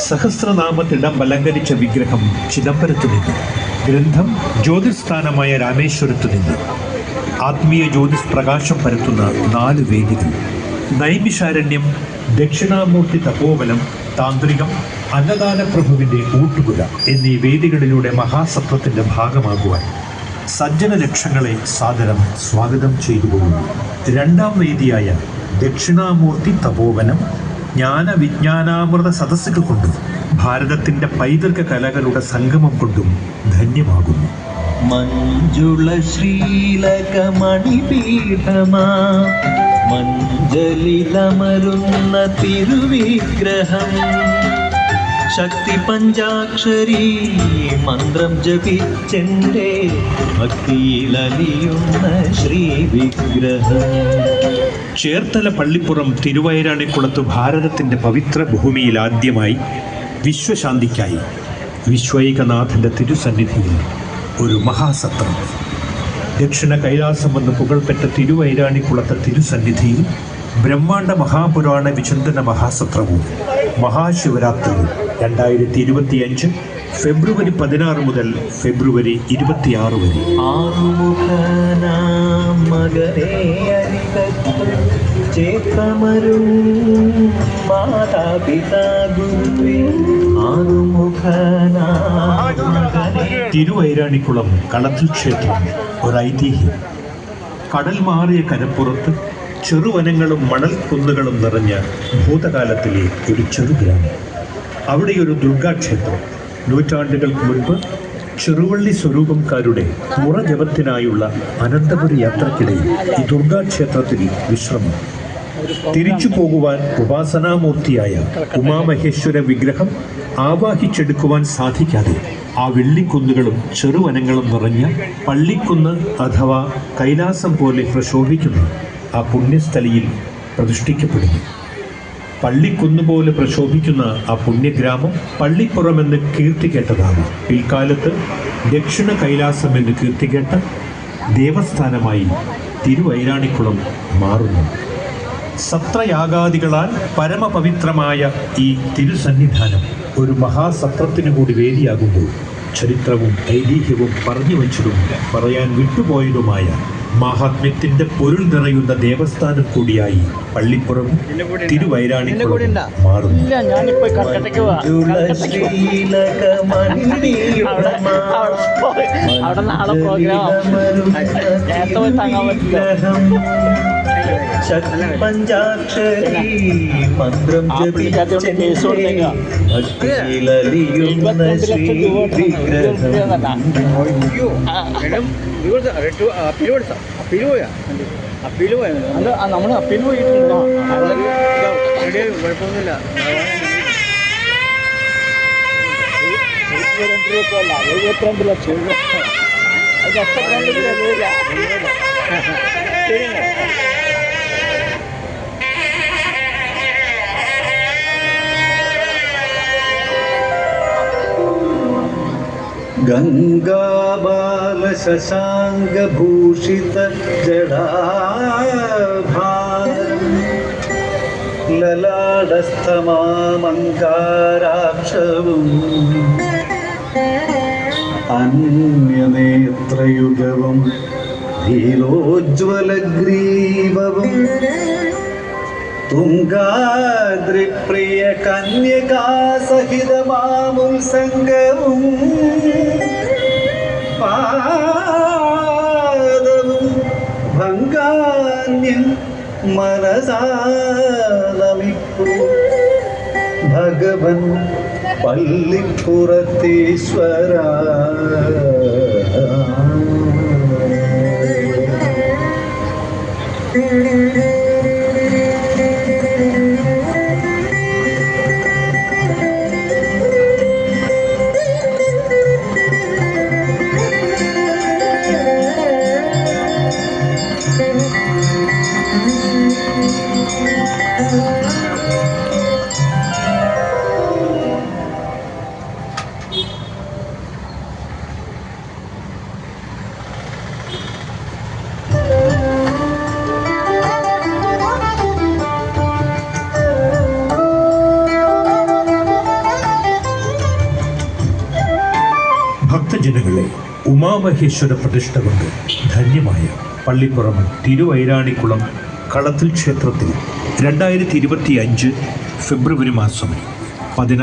സഹസ്രനാമത്തിടം അലങ്കരിച്ച വിഗ്രഹം ചിദംബരത്തു നിന്ന്, ഗ്രന്ഥം ജ്യോതിസ്ഥാനമായ രാമേശ്വരത്തു നിന്ന്, ആത്മീയ ജ്യോതിസ് പ്രകാശം പരത്തുന്ന 4 വേദികൾ, നൈമിഷാരണ്യം, ദക്ഷിണാമൂർത്തി തപോവനം, താന്ത്രികം, അന്നദാന പ്രഭുവിൻ്റെ ഊട്ടുപുര എന്നീ വേദികളിലൂടെ മഹാസത്രത്തിൻ്റെ ഭാഗമാകുവാൻ സജ്ജന ലക്ഷങ്ങളെ സാദരം സ്വാഗതം ചെയ്തു പോകുന്നു. 2ാം വേദിയായ ദക്ഷിണാമൂർത്തി തപോവനം ജ്ഞാനവിജ്ഞാനാമൃത സദസ്സുകൾ കൊണ്ടും ഭാരതത്തിൻ്റെ പൈതൃക കലകളുടെ സംഗമം കൊണ്ടും ധന്യമാകുന്നു. മഞ്ജുള ശ്രീലകമണിപീഠമാ മഞ്ജലിലമരുന്ന തിരുവിഗ്രഹം, ശക്തി പഞ്ചാക്ഷരി മന്ത്രം ജപിച്ചെൻ്റെ ഭക്തിയിലലിയുന്ന ശ്രീവിഗ്രഹം. ചേർത്തല പള്ളിപ്പുറം തിരുവൈരാണിക്കുളത്ത് ഭാരതത്തിൻ്റെ പവിത്ര ഭൂമിയിൽ ആദ്യമായി വിശ്വശാന്തിക്കായി വിശ്വൈകനാഥൻ്റെ തിരുസന്നിധിയിൽ ഒരു മഹാസത്രം. ദക്ഷിണ കൈലാസം എന്ന് പുകൾപ്പെട്ട തിരുവൈരാണിക്കുളത്തെ തിരുസന്നിധിയിൽ ബ്രഹ്മാണ്ഡ മഹാപുരാണ വിചിന്തന മഹാസത്രവും മഹാശിവരാത്രിയും 2025 ഫെബ്രുവരി 16 മുതൽ ഫെബ്രുവരി 26 വരെ. തിരുവൈരാണിക്കുളം കളത്തിൽ ക്ഷേത്രം ഒരു ഐതിഹ്യം. കടൽ മാറിയ കരപ്പുറത്ത് ചെറുവനങ്ങളും മണൽ കുന്നുകളും നിറഞ്ഞ ഭൂതകാലത്തിലെ ഒരു ചെറുഗ്രാമം. അവിടെ ഒരു ദുർഗാക്ഷേത്രം. നൂറ്റാണ്ടുകൾക്ക് മുൻപ് ചെറുവള്ളി സ്വരൂപംകാരുടെ മുറജപത്തിനായുള്ള അനന്തപുരി യാത്രക്കിടയിൽ ഈ ദുർഗാക്ഷേത്രത്തിൽ വിശ്രമം. തിരിച്ചു പോകുവാൻ ഉപാസനാമൂർത്തിയായ ഉമാമഹേശ്വര വിഗ്രഹം ആവാഹിച്ചെടുക്കുവാൻ സാധിക്കാതെ ആ വെള്ളിക്കുന്നുകളും ചെറുവനങ്ങളും നിറഞ്ഞ പള്ളിക്കുന്ന് അഥവാ കൈലാസം പോലെ പ്രശോഭിക്കുന്ന ആ പുണ്യസ്ഥലിയിൽ പ്രതിഷ്ഠിക്കപ്പെടുന്നു. പള്ളിക്കുന്നുപോലെ പ്രശോഭിക്കുന്ന ആ പുണ്യഗ്രാമം പള്ളിപ്പുറമെന്ന് കീർത്തി കേട്ടതാണ്. പിൽക്കാലത്ത് ദക്ഷിണ കൈലാസം എന്ന് കീർത്തികേട്ട ദേവസ്ഥാനമായി തിരുവൈരാണിക്കുളം മാറുന്നു. സത്രയാഗാദികളാൽ പരമപവിത്രമായ ഈ തിരുസന്നിധാനം ഒരു മഹാസത്രത്തിനു കൂടി വേദിയാകുമ്പോൾ ചരിത്രവും ഐതിഹ്യവും പറഞ്ഞു വച്ചതും പറയാൻ വിട്ടുപോയതുമായ മഹാത്മ്യത്തിന്റെ പൊരുൾ നിറയുന്ന ദേവസ്ഥാനം കൂടിയായി പള്ളിപ്പുറം തിരുവൈരാണിക്കുളം മാറുന്നു. പഞ്ചാക്ഷരി മന്ത്രം അപ്പീൽ നമ്മൾ അപ്പീൽ പോയിട്ടുണ്ടോ? കുഴപ്പമൊന്നുമില്ല. 72 ലക്ഷം അത് ഗംഗാബാല ശശാങ്കഭൂഷിത ജടാഭാരം ലലാടസ്ഥമാമങ്കാരാക്ഷവും അന്യനേത്രയുഗവും ധീരോജ്വലഗ്രീവവും തുംഗാദ്രിപ്രിയ കന്യകാസഹിതമാമുത്സംഗവും പാദവും ഭംഗാന്യം മനസാനമിപ്പു ഭഗവൻ പള്ളിപ്പുറത്തീശ്വര. ഭക്തജനങ്ങളെ ഉമാമഹേശ്വര പ്രതിഷ്ഠ കൊണ്ട് ധന്യമായ പള്ളിപ്പുറം തിരുവൈരാണിക്കുളം കളത്തിൽ ക്ഷേത്രത്തിൽ 2025 ഫെബ്രുവരി മാസം 16